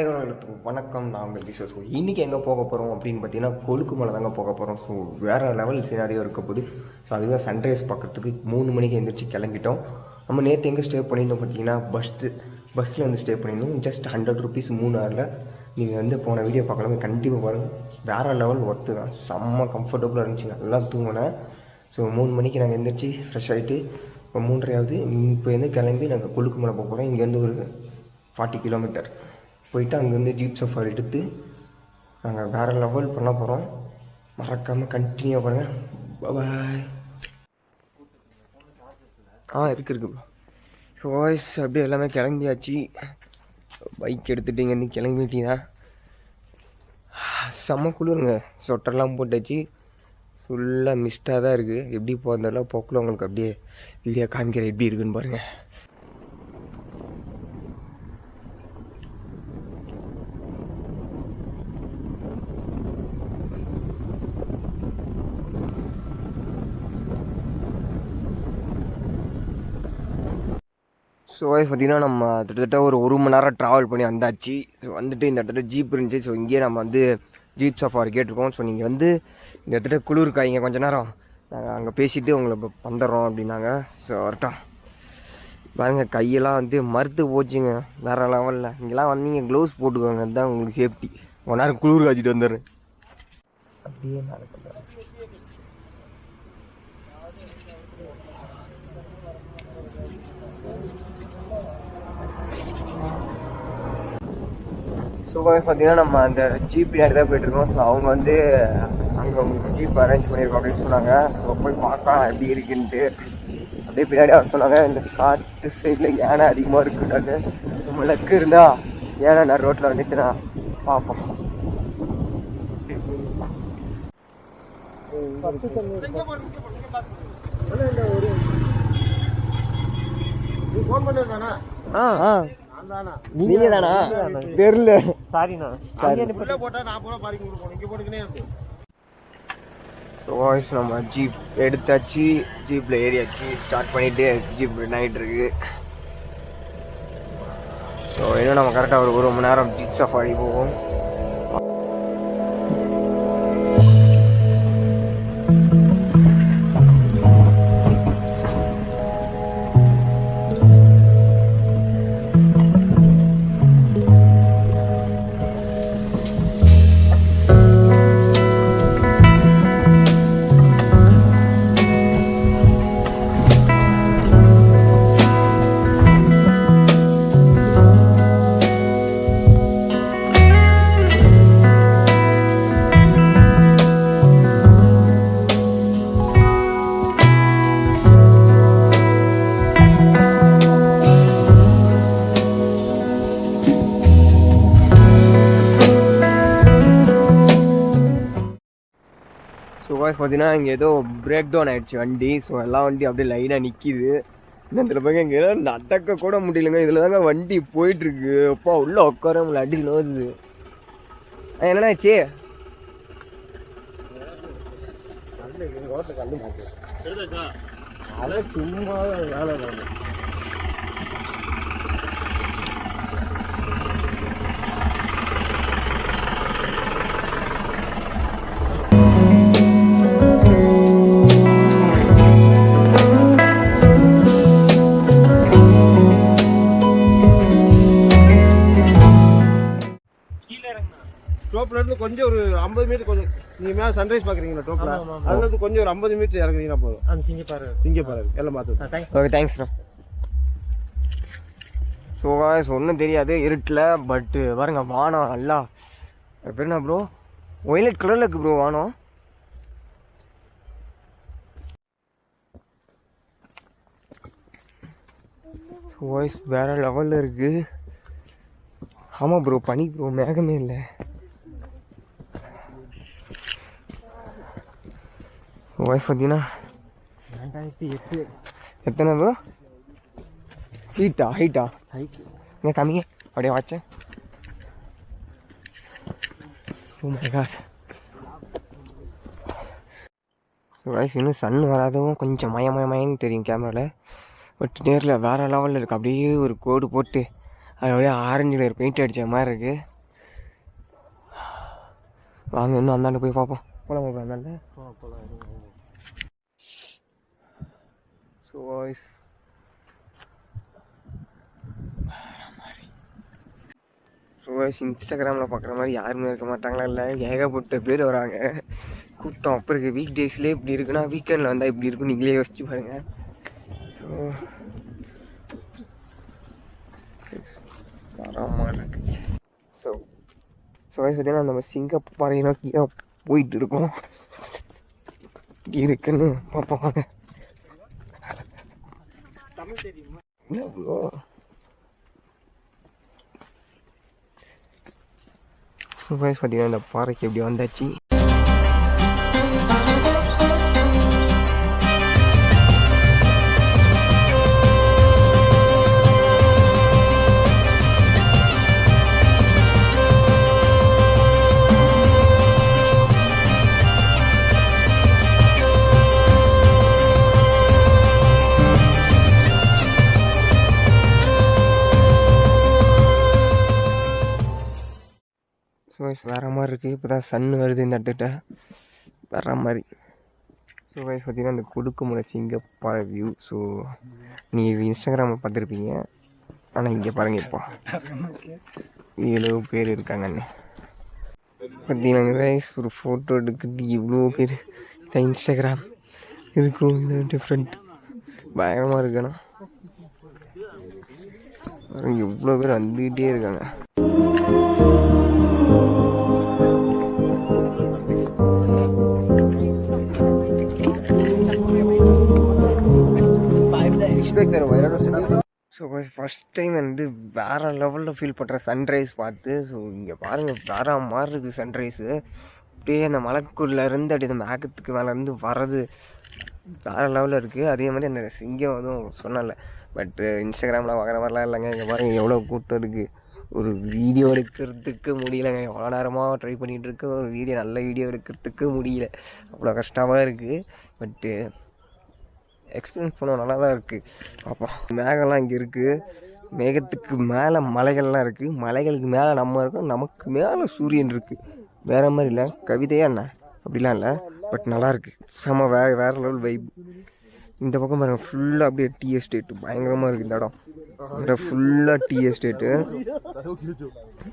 Hi வணக்கம், நான் உங்கள் கிஷோர். ஸோ இன்றைக்கி எங்கே போக போகிறோம் அப்படின்னு பார்த்தீங்கன்னா கொலுக்குமலை தாங்க போக போகிறோம். ஸோ வேறு லெவல் சினாரியோ இருக்க போது. ஸோ அதுதான் சன்ரைஸ் பார்க்குறதுக்கு 3 மணிக்கு எழுந்திரிச்சு கிளம்பிட்டோம். நம்ம நேற்று எங்கே ஸ்டே பண்ணியிருந்தோம் பார்த்தீங்கன்னா பஸ்ஸில் வந்து ஸ்டே பண்ணியிருந்தோம். ஜஸ்ட் 100 ருபீஸ் 3 ஹவரில். நீங்கள் வந்து போன வீடியோ பார்க்கலாமே, கண்டிப்பாக பாருங்கள். வேறு லெவல் ஒர்த்து தான், செம்ம கம்ஃபர்டபுளாக இருந்துச்சு, நல்லா தூங்கினேன். ஸோ 3 மணிக்கு நாங்கள் எழுந்திரிச்சு ஃப்ரெஷ் ஆகிட்டு இப்போ 3:30 ஆகுது. இப்போ வந்து கிளம்பி நாங்கள் கொலுக்குமலை போக போகிறோம். இங்கேருந்து ஒரு 40 கிலோமீட்டர் போயிட்டு அங்கேருந்து ஜீப் சஃபாரி எடுத்து நாங்கள் வேறு லெவல் பண்ண போகிறோம். மறக்காமல் கண்டினியூ பண்ணுங்கள். பாய். இருக்கு. ஸோ வாய்ஸ் அப்படியே எல்லாமே கிளம்பியாச்சு. பைக் எடுத்துகிட்டு இங்கேருந்து கிளம்பிட்டீங்க. செம்ம குளிருங்க, சொட்டர்லாம் போட்டாச்சு. ஃபுல்லாக மிஸ்டாக தான் இருக்குது. எப்படி போகிறதாலும் போக்கில் உங்களுக்கு அப்படியே வீடியோ காமிக்கிற எப்படி இருக்குன்னு பாருங்கள். ஸோ பார்த்திங்கன்னா நம்ம கிட்டத்தட்ட ஒரு 1 மணி நேரம் ட்ராவல் பண்ணி வந்தாச்சு. ஸோ வந்துட்டு இந்த இடத்துல ஜீப் இருந்துச்சு. ஸோ இங்கேயே நம்ம வந்து ஜீப் சஃபாரி கேட்டிருக்கோம். ஸோ நீங்கள் வந்து இந்த இடத்துல குளிர்காய்ங்க கொஞ்ச நேரம், நாங்கள் அங்கே பேசிவிட்டு உங்களை வந்துடுறோம் அப்படின்னாங்க. ஸோ வரட்டும். பாருங்கள், கையெல்லாம் வந்து மறுத்து போச்சுங்க வேறு லெவலில். இங்கெல்லாம் வந்தீங்க க்ளவுஸ் போட்டுக்கோங்க, அதுதான் உங்களுக்கு சேஃப்டி. 1 நேரம் குளிர் காய்ச்சிட்டு வந்துடுறேன். அப்படியே நடக்கல. ஸோ பார்த்தீங்கன்னா நம்ம அந்த ஜீப் பின்னாடி தான் போய்ட்டுருக்கோம். ஸோ அவங்க வந்து அங்கே உங்களுக்கு ஜீப் அரேஞ்ச் பண்ணியிருக்கோம் அப்படின்னு சொன்னாங்க. ஸோ போய் பார்க்கலாம் எப்படி இருக்குன்ட்டு. அப்படியே பின்னாடி அவர் சொன்னாங்க, இந்த காட்டு சைடில் யானை அதிகமாக இருக்குட்டாங்க. நம்ம லக்கு இருந்தால் யானை நான் ரோட்டில் வந்துச்சுன்னா பார்ப்போம். நீங்க தானா? தெரியல, சாரிண்ணா. நம்ம ஜீப் எடுத்தாச்சு, ஜீப்ல ஏறியாச்சு, ஸ்டார்ட் பண்ணிட்டு ஜீப் நைட் இருக்கு. ஸோ இன்னும் நம்ம கரெக்டாக ஒரு 1 மணி நேரம் ஜீப் சஃபாரி போவோம். பார்த்தீங்கன்னா இங்கே ஏதோ பிரேக் டவுன் ஆகிடுச்சு வண்டி. ஸோ எல்லா வண்டி அப்படியே லைனாக நிற்கிது. இந்த பக்கம் இங்கே நடக்க கூட முடியலங்க. இதில் தாங்க வண்டி போயிட்டுருக்கு. அப்பா உள்ளே உட்கார உங்களை அடி நோதுது. என்னண்ணா ஆச்சு? சும்மா வேலை கொஞ்சம் ஒரு 50 மீட்டர், கொஞ்சம் நீங்க மேல சன்ரைஸ் பாக்குறீங்களா டோப்ல, அதுல இருந்து கொஞ்சம் ஒரு 50 மீட்டர் இறங்குறீங்கன்னா போதும். அந்த சிங்கப்பாறை எல்லாம் பார்த்து. ஓகே, தேங்க்ஸ்ண்ணா. ஸோ ஒன்றும் தெரியாது இருட்டில். பட்டு பாருங்க, வானம் நல்லா பேர் என்ன ப்ரோ, ஒயிலட் கலரில் இருக்கு ப்ரோ வானம். வாய்ஸ் வேற லெவலில் இருக்கு. ஆமாம் ப்ரோ, பனி ப்ரோ, மேகமே இல்லை. வாய்ஸ் பார்த்தீங்கன்னா 2008. எத்தனை ப்ரோ ஃபீட்டா? ஹைட்டா? இங்கே கம்மிங்க அப்படியே வாட்சேன். Oh my god. வாய்ஸ் இன்னும் சன் வராதவும் கொஞ்சம் மயன்னு தெரியும் கேமராவில். பட் நேரில் வேறு லெவலில் இருக்குது. அப்படியே ஒரு கோடு போட்டு அது அப்படியே ஆரஞ்சு கலர் பெயிண்ட் அடித்த மாதிரி இருக்குது. வாங்க இன்னும் அந்தாண்ட போய் பார்ப்போம். போகலாம் அந்தாண்ட. ஸோ வாய்ஸ் இன்ஸ்டாகிராமில் பார்க்குற மாதிரி யாருமே இருக்க மாட்டாங்களா? இல்லை, ஏகப்பட்ட பேர் வராங்க, கூட்டம். அப்போ இருக்குது. வீக் டேஸ்லேயே இப்படி இருக்குன்னா வீக்கெண்டில் வந்தால் இப்படி இருக்கும். நீங்களே யோசிச்சு பாருங்கள். ஸோ தரமாக இருக்குது. ஸோ பார்த்தீங்கன்னா நம்ம சிங்கப்பாறை நோக்கி போயிட்டு இருக்கோம். இருக்குன்னு பார்ப்போம் வாங்க. பார்த்தீங்கன்னா இந்த பாறைக்கு எப்படி வந்தாச்சு. வேறு மாதிரி இருக்குது. இப்போ தான் சன் வருது இந்த இடத்துட்ட, வேறு மாதிரி. ஸோ வைஸ் பார்த்தீங்கன்னா இந்த கொடுக்குமலை சிங்கப்பாறை வியூ. ஸோ நீங்கள் இன்ஸ்டாகிராமில் பார்த்துருப்பீங்க, ஆனால் இங்கே பாருங்கள் இப்போ 7 பேர் இருக்காங்கன்னு பார்த்தீங்கன்னா வைஸ். ஒரு ஃபோட்டோ எடுக்கிறது இவ்வளோ பேர். இன்ஸ்டாகிராம் இதுக்கும் இன்னும் டிஃப்ரெண்ட் பயங்கரமாக இருக்குண்ணா. எவ்வளோ பேர் வந்துக்கிட்டே இருக்காங்க. ஸோ ஃபஸ்ட் டைம் வந்து வேறு லெவலில் ஃபீல் பண்ணுற சன்ரைஸ் பார்த்து. ஸோ இங்கே பாருங்கள், வேறு மாதிரி இருக்குது சன்ரைஸு. அப்படியே அந்த மலைக்குள்ளேருந்து அப்படியே அந்த மேகத்துக்கு மேலேருந்து வர்றது வேறு லெவலில் இருக்குது. அதே மாதிரி அந்த சிங்கம் அதுவும் சொன்னல. பட் இன்ஸ்டாகிராமில் பார்க்குற மாதிரிலாம் இல்லைங்க. இங்கே பாருங்கள் எவ்வளோ கூட்டம் இருக்குது. ஒரு வீடியோ எடுக்கிறதுக்கு முடியலைங்க. எவ்வளோ நேரமாக ட்ரை பண்ணிகிட்ருக்கு, ஒரு நல்ல வீடியோ எடுக்கிறதுக்கு முடியல. அவ்வளோ கஷ்டமாக இருக்குது. பட்டு எக்ஸ்பீரியன்ஸ் பண்ண நல்லா தான் இருக்குது. அப்போ மேகம்லாம் இங்கே இருக்குது. மேகத்துக்கு மேலே மலைகள்லாம் இருக்குது. மலைகளுக்கு மேலே நம்ம இருக்கோம், நமக்கு மேலே சூரியன் இருக்குது. வேறு மாதிரி இல்லை, கவிதையா என்ன அப்படிலாம் இல்லை. பட் நல்லாயிருக்கு, செம்ம வேறு லெவல் வைப். இந்த பக்கம் பாருங்கள், ஃபுல்லாக அப்படியே டீ எஸ்டேட்டு பயங்கரமாக இருக்குது. இந்த இடம் ஃபுல்லாக டீ எஸ்டேட்டு.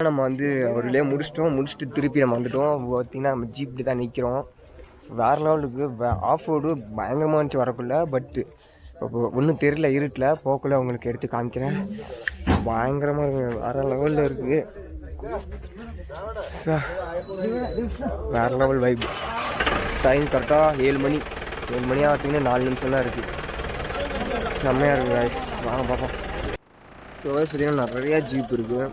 நம்ம வந்து அவர்களே முடிச்சுட்டு திருப்பி நம்ம வந்துட்டோம். பார்த்திங்கன்னா நம்ம ஜீப்பில் தான் நிற்கிறோம். வேறு லெவலுக்கு ஆஃப் ரோடு பயங்கரமாக இருந்துச்சு வரக்குள்ள. பட்டு இப்போ ஒன்றும் தெரியல, இருட்டில் போக்குள்ள உங்களுக்கு எடுத்து காமிக்கிறேன். பயங்கரமாக இருக்குது, வேறு லெவலில் இருக்குது. வேறு லெவல் வைப். டைம் கரெக்டாக 7 மணி ஆகிறதுக்குன்னு 4 நிமிஷம் தான் இருக்குது. செம்மையாக இருக்குது guys. வாங்க பார்ப்போம். ஸோ சரியாக நிறையா ஜீப் இருக்குது.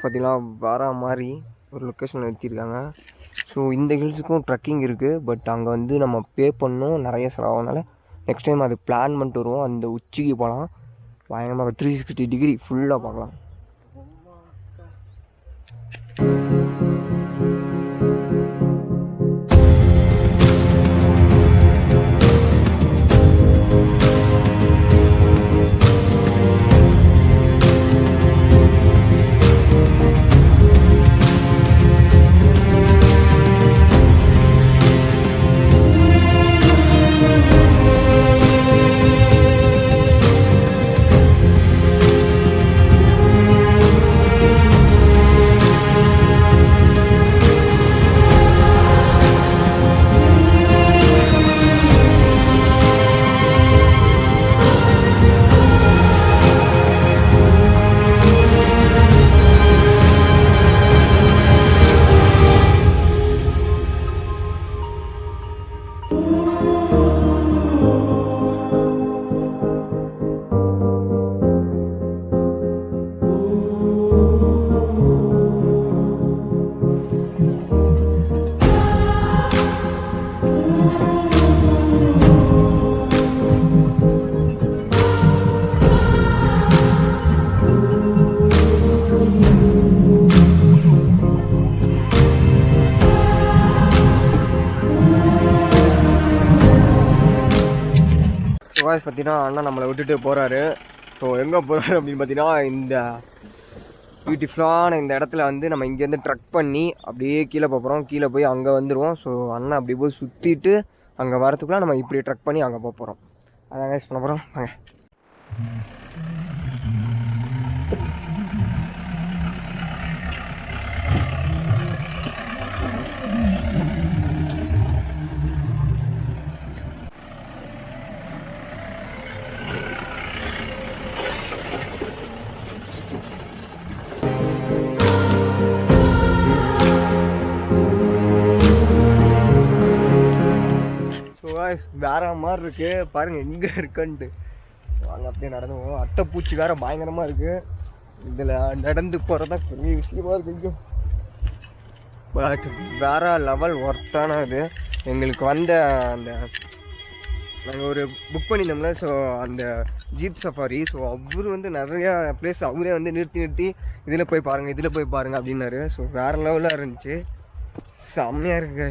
பார்த்தீங்கன்னா வேறு மாதிரி ஒரு லொக்கேஷனில் நிறுத்தியிருக்காங்க. ஸோ இந்த ஹில்ஸுக்கும் ட்ரக்கிங் இருக்குது. பட் அங்கே வந்து நம்ம பே பண்ணணும், நிறைய செலவாகனால நெக்ஸ்ட் டைம் அது பிளான் பண்ணிட்டு வருவோம். அந்த உச்சிக்கு போகலாம், பயங்கரமாக 360 டிகிரி ஃபுல்லாக பார்க்கலாம். சுகாஷ் பார்த்தீங்கன்னா அண்ணா நம்மளை விட்டுட்டு போகிறாரு. ஸோ எங்கே போகிறாரு அப்படின்னு பார்த்தீங்கன்னா இந்த பியூட்டிஃபுல்லான இந்த இடத்துல வந்து நம்ம இங்கேருந்து ட்ரக் பண்ணி அப்படியே கீழே போகிறோம். கீழே போய் அங்கே வந்துடுவோம். ஸோ அண்ணா அப்படி போய் சுற்றிட்டு அங்கே வரத்துக்குள்ளே நம்ம இப்படி ட்ரக் பண்ணி அங்கே போகிறோம். அதான் கைஸ் பண்ண போகிறோம். வாங்க. வேற மாதிரி இருக்கு பாருங்க எங்க இருக்குன்ட்டு. வாங்க அப்படியே நடந்து போவோம். அட்டை பூச்சி வேற பயங்கரமா இருக்கு. இதுல நடந்து போறதா பெரிய விஷயமா இருக்கு. பட் வேற லெவல் ஒர்த்தான இது. எங்களுக்கு வந்த அந்த நாங்கள் ஒரு புக் பண்ணியிருந்தோம்ல, ஸோ அந்த ஜீப் சஃபாரி. ஸோ அவரு வந்து நிறையா பிளேஸ் அவரே வந்து நிறுத்தி இதில் போய் பாருங்கள் இதில் போய் பாருங்கள் அப்படின்னாரு. ஸோ வேறு லெவலாக இருந்துச்சு. செம்மையாக இருக்கு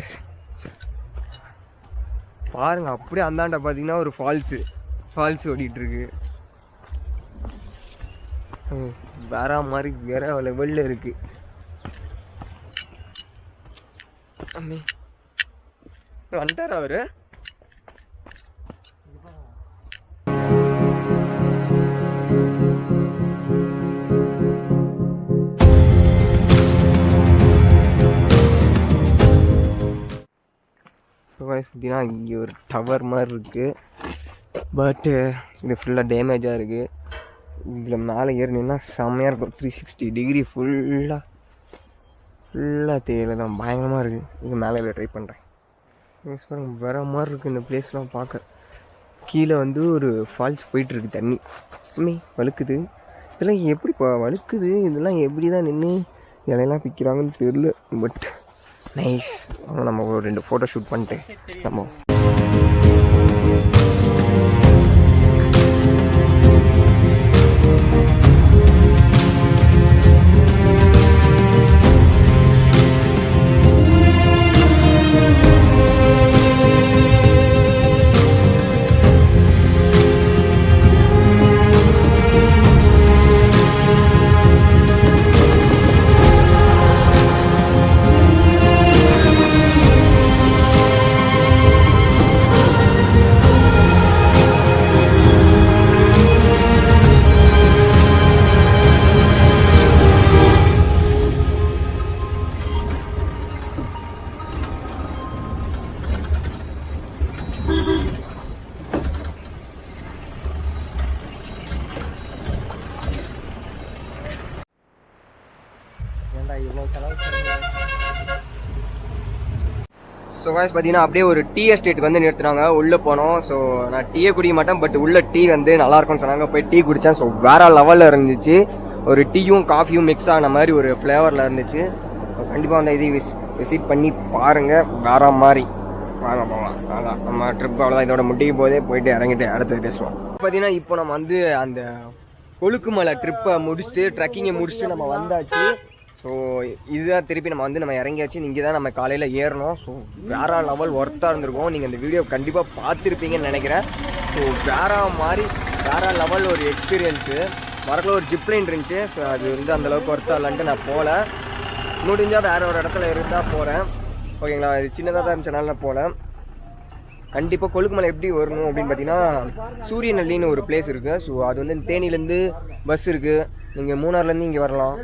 பாருங்க. அப்படியே அந்தாண்ட பார்த்தீங்கன்னா ஒரு ஃபால்ஸ் ஓடிட்டுருக்கு. வேற மாதிரி வேற லெவலில் இருக்கு. வந்துட்டார் அவரு. பார்த்தீங்கன்னா இங்கே ஒரு டவர் மாதிரி இருக்குது. பட்டு இது ஃபுல்லாக டேமேஜாக இருக்குது. இதில் மேலே ஏறினீங்கன்னா செம்மையாக இருக்கும். 360 டிகிரி ஃபுல்லாக தேயிலை தான் பயங்கரமாக இருக்குது. இது மேலே ட்ரை பண்ணுறேன். வேற மாதிரி இருக்குது இந்த பிளேஸ்லாம் பார்க்க. கீழே வந்து ஒரு ஃபால்ஸ் போயிட்டுருக்கு. தண்ணி வழுக்குது. இதெல்லாம் எப்படி வழுக்குது? இதெல்லாம் எப்படி தான் நின்று இலையெல்லாம் பிக்கிறாங்கன்னு தெரியல. But nice. ஆனால் நம்ம ஒரு 2 ஃபோட்டோ ஷூட் பண்ணிட்டு நம்ம ஸோ காய்ஸ் பார்த்தீங்கன்னா அப்படியே ஒரு டீ எஸ்டேட்டுக்கு வந்து நிறுத்துனாங்க. உள்ளே போனோம். ஸோ நான் டீயே குடிக்க மாட்டேன். பட் உள்ள டீ வந்து நல்லா இருக்கும்னு சொன்னாங்க. போய் டீ குடித்தேன். ஸோ வேற லெவலில் இருந்துச்சு. ஒரு டீயும் காஃபியும் மிக்ஸ் ஆன மாதிரி ஒரு ஃப்ளேவரில் இருந்துச்சு. கண்டிப்பாக வந்து இதை விசிட் பண்ணி பாருங்கள். வேற மாதிரி வாங்க போகலாம். அதான் நம்ம ட்ரிப் அவ்வளோதான். இதோட முடியும் போதே போயிட்டு இறங்கிட்டு அடுத்தது பேசுவோம். பார்த்தீங்கன்னா இப்போ நம்ம வந்து அந்த கொலுக்குமலை ட்ரிப்பை முடிச்சுட்டு ட்ரெக்கிங்கை முடிச்சுட்டு நம்ம வந்தாச்சு. ஸோ இதுதான் திருப்பி நம்ம இறங்கியாச்சு. இங்கே தான் நம்ம காலையில் ஏறணும். ஸோ வேற லெவல் ஒர்த்தாக இருந்திருக்கும். நீங்கள் இந்த வீடியோ கண்டிப்பாக பார்த்துருப்பீங்கன்னு நினைக்கிறேன். ஸோ வேற மாதிரி வேற லெவல் ஒரு எக்ஸ்பீரியன்ஸு. வரக்குள்ள ஒரு ஜிப்லைன் இருந்துச்சு. ஸோ அது வந்து அந்தளவுக்கு ஒர்த்தாக இல்லைன்ட்டு நான் போகல. முடிஞ்சால் வேற ஒரு இடத்துல இருந்தால் போகிறேன். ஓகேங்களா. இது சின்னதாக தான் இருந்துச்சுனால நான் போகல. கண்டிப்பாக கொலுக்குமலை எப்படி வரணும் அப்படின்னு பார்த்தீங்கன்னா சூரியநல்லின்னு ஒரு பிளேஸ் இருக்குது. ஸோ அது வந்து தேனிலேருந்து பஸ் இருக்குது. நீங்கள் மூணார்லேருந்து இங்கே வரலாம்.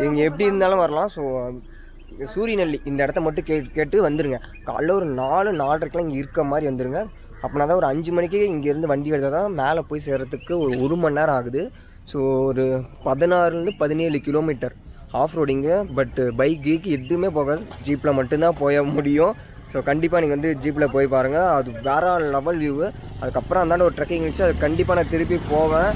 இங்கே எப்படி இருந்தாலும் வரலாம். ஸோ சூரியநல்லி இந்த இடத்த மட்டும் கேட்டு வந்துடுங்க. காலைல ஒரு 4-4:30 இங்கே இருக்க மாதிரி வந்துடுங்க. அப்படின்னா தான் ஒரு 5 மணிக்கு இங்கேருந்து வண்டி எடுத்தால் தான் மேலே போய் சேர்கிறதுக்கு ஒரு 1 மணி நேரம் ஆகுது. ஸோ ஒரு 16-17 கிலோமீட்டர் ஆஃப் ரோடிங்கு. பட் பைக்கு எதுவுமே போகாது. ஜீப்பில் மட்டும்தான் போய முடியும். ஸோ கண்டிப்பாக நீங்கள் வந்து ஜீப்பில் போய் பாருங்கள். அது வேற லெவல் வியூவு. அதுக்கப்புறம் அந்தாண்ட ஒரு ட்ரெக்கிங் வச்சு அது கண்டிப்பாக நான் திருப்பி போவேன்.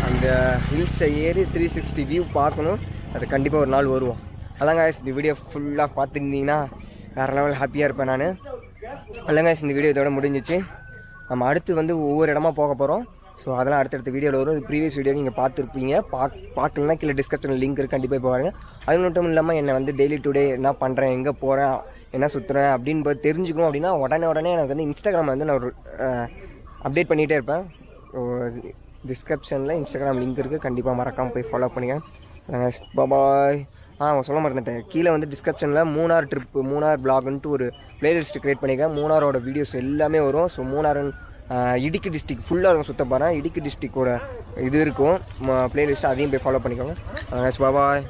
அந்த ஹில்ஸை ஏறி 360 வியூ பார்க்கணும். அது கண்டிப்பாக ஒரு நாள் வருவோம். அதாங்க இந்த வீடியோ ஃபுல்லாக பார்த்துருந்தீங்கன்னா வேறு லெவல் ஹாப்பியாக இருப்பேன் நான். இல்லைங்க இந்த வீடியோ இதோட முடிஞ்சிச்சு. நம்ம அடுத்து வந்து ஒவ்வொரு இடமா போக போகிறோம். ஸோ அதெல்லாம் அடுத்தடுத்த வீடியோவில் வரும். இது ப்ரீவியஸ் வீடியோ நீங்கள் பார்த்துருப்பீங்க. பார்க்கலன்னா கீழே டிஸ்கிரிப்ஷனில் லிங்க் இருக்குது. கண்டிப்பாக போவாங்க. அது மட்டும் இல்லாமல் என்னை வந்து டெய்லி டுடே என்ன பண்ணுறேன், எங்கே போகிறேன், என்ன சுற்றுறேன் அப்படின்னு தெரிஞ்சுக்கணும் அப்படின்னா உடனே எனக்கு வந்து இன்ஸ்டாகிராமில் வந்து நான் ஒரு அப்டேட் பண்ணிகிட்டே இருப்பேன். டிஸ்கிரிப்ஷனில் இன்ஸ்டாகிராம் லிங்க் இருக்குது, கண்டிப்பாக மறக்காமல் போய் ஃபாலோ பண்ணுங்கள். பாய். சொல்ல மறந்துட்டேன், கீழே வந்து டிஸ்கிரிப்ஷனில் மூணார் ட்ரிப்பு, மூணார் பிளாக்ன்ட்டு ஒரு பிளேலிஸ்ட் க்ரியேட் பண்ணியிருக்கேன். மூணாரோட வீடியோஸ் எல்லாமே வரும். ஸோ மூணார் இடுக்கி டிஸ்ட்ரிக் ஃபுல்லாக இருக்கும், சுற்ற போகிறேன். இடுக்கி டிஸ்ட்ரிக்டோட இது இருக்கும் பிளேலிஸ்ட்டு, அதையும் போய் ஃபாலோ பண்ணிக்கோங்க. பாய்.